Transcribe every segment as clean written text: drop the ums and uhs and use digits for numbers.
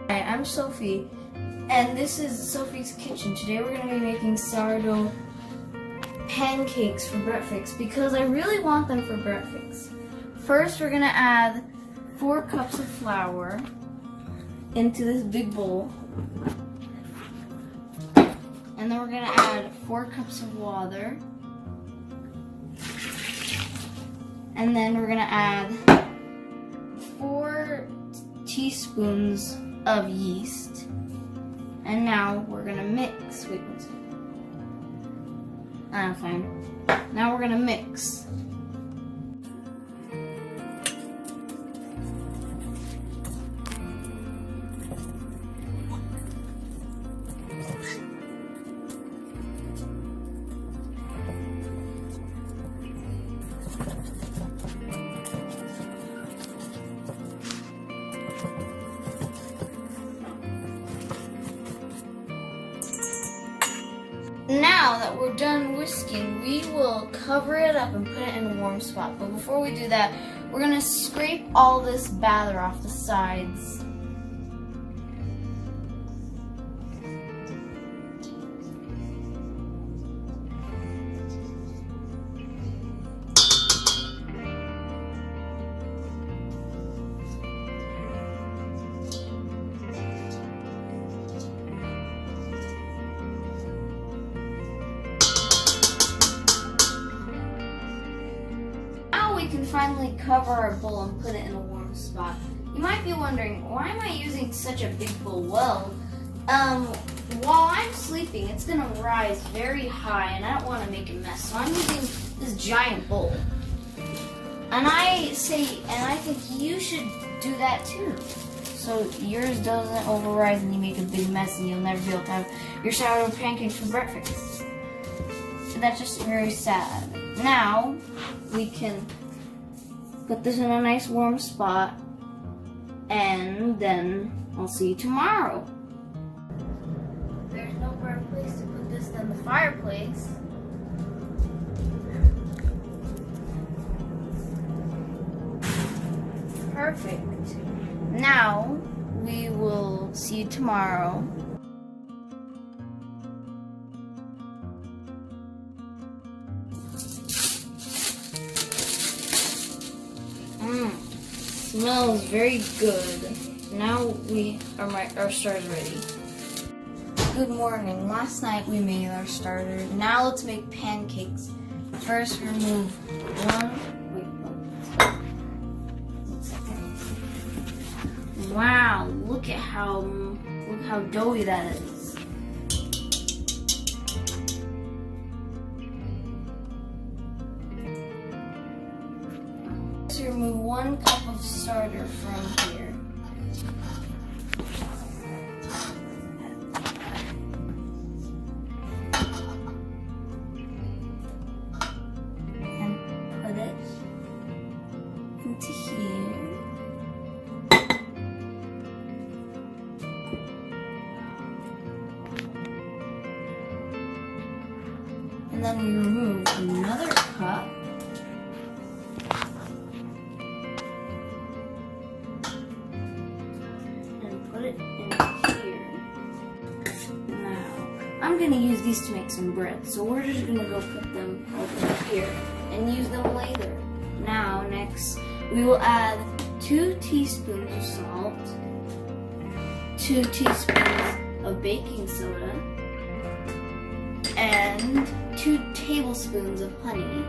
Hi, I'm Sophie, and this is Sophie's Kitchen. Today we're going to be making sourdough pancakes for breakfast because I really want them for breakfast. First, we're going to add 4 cups of flour into this big bowl. And then we're going to add 4 cups of water. And then we're going to add 4 teaspoons of yeast. And now we're going to mix. Wait, one second. Fine. Now we're going to mix. Now that we're done whisking, we will cover it up and put it in a warm spot. But before we do that, we're going to scrape all this batter off the sides. We can finally cover our bowl and put it in a warm spot. You might be wondering, why am I using such a big bowl? Well, while I'm sleeping, it's gonna rise very high and I don't want to make a mess, so I'm using this giant bowl. And I think you should do that too, so yours doesn't overrise and you make a big mess and you'll never be able to have your sourdough pancakes for breakfast. So that's just very sad. Now we can put this in a nice warm spot, and then I'll see you tomorrow. There's no better place to put this than the fireplace. Perfect. Now we will see you tomorrow. Smells very good. Now our starter's ready. Good morning. Last night we made our starter. Now let's make pancakes. First remove one second. Wow, look how doughy that is. Remove 1 cup of starter from here. And put it into here. And then we remove another cup. I'm going to use these to make some bread, so we're just going to go put them over here and use them later. Now, next, we will add 2 teaspoons of salt, 2 teaspoons of baking soda, and 2 tablespoons of honey.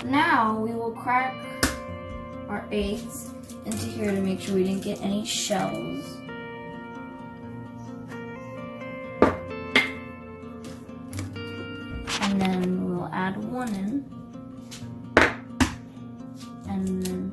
Now we will crack our eggs into here to make sure we didn't get any shells. And then we'll add 1 in. And then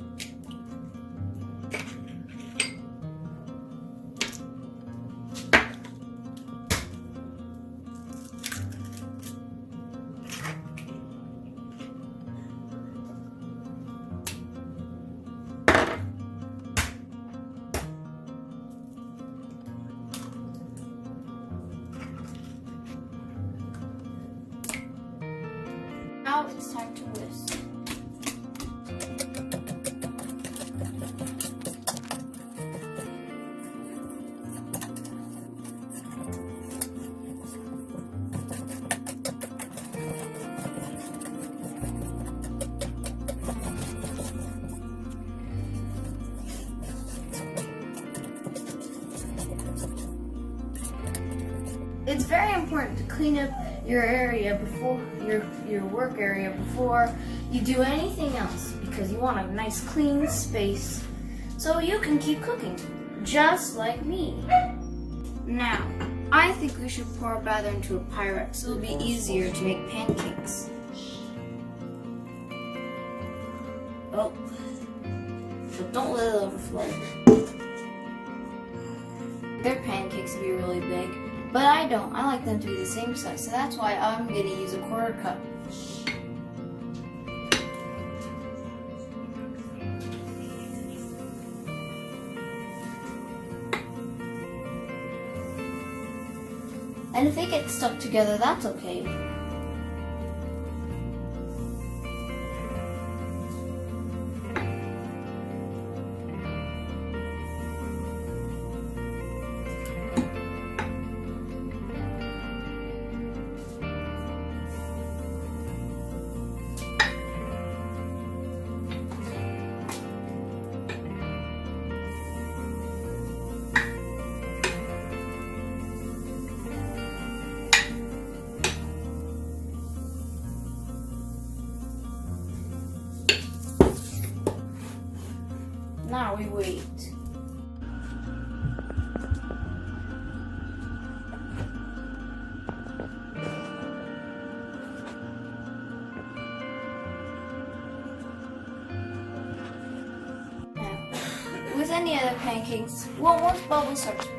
now it's time to whisk. It's very important to clean up your area before your work area before you do anything else, because you want a nice clean space so you can keep cooking, just like me. Now, I think we should pour batter into a Pyrex so it'll be easier to make pancakes. Oh, but don't let it overflow. Their pancakes will be really big. But I don't. I like them to be the same size, so that's why I'm going to use a 1/4 cup. And if they get stuck together, that's okay. Now we wait. Now, with any other pancakes, well, once bubbles start to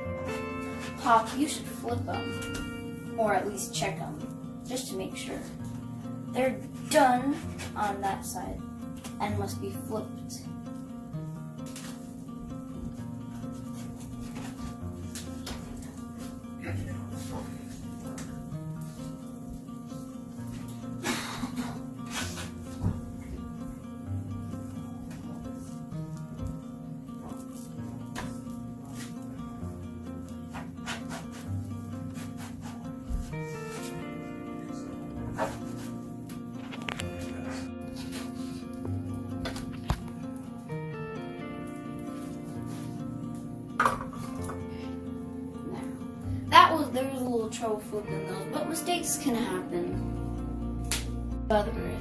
pop, you should flip them, or at least check them, just to make sure. They're done on that side and must be flipped. There was a little trouble flipping those, but mistakes can happen. Butter it.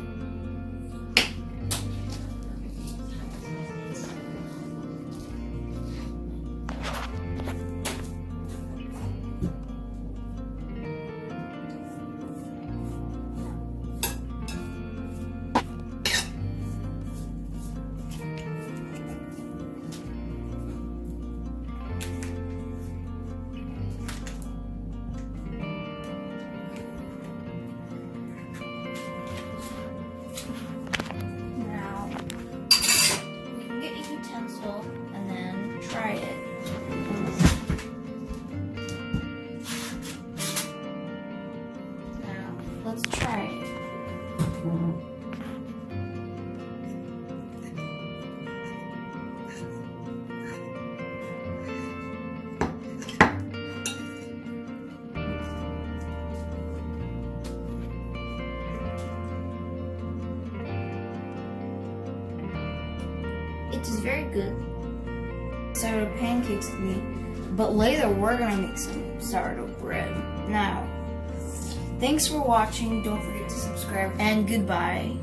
And then try it. Now, let's try it. It is very good. Sourdough pancakes with me, but later we're gonna make some sourdough bread. Now, thanks for watching. Don't forget to subscribe, and goodbye.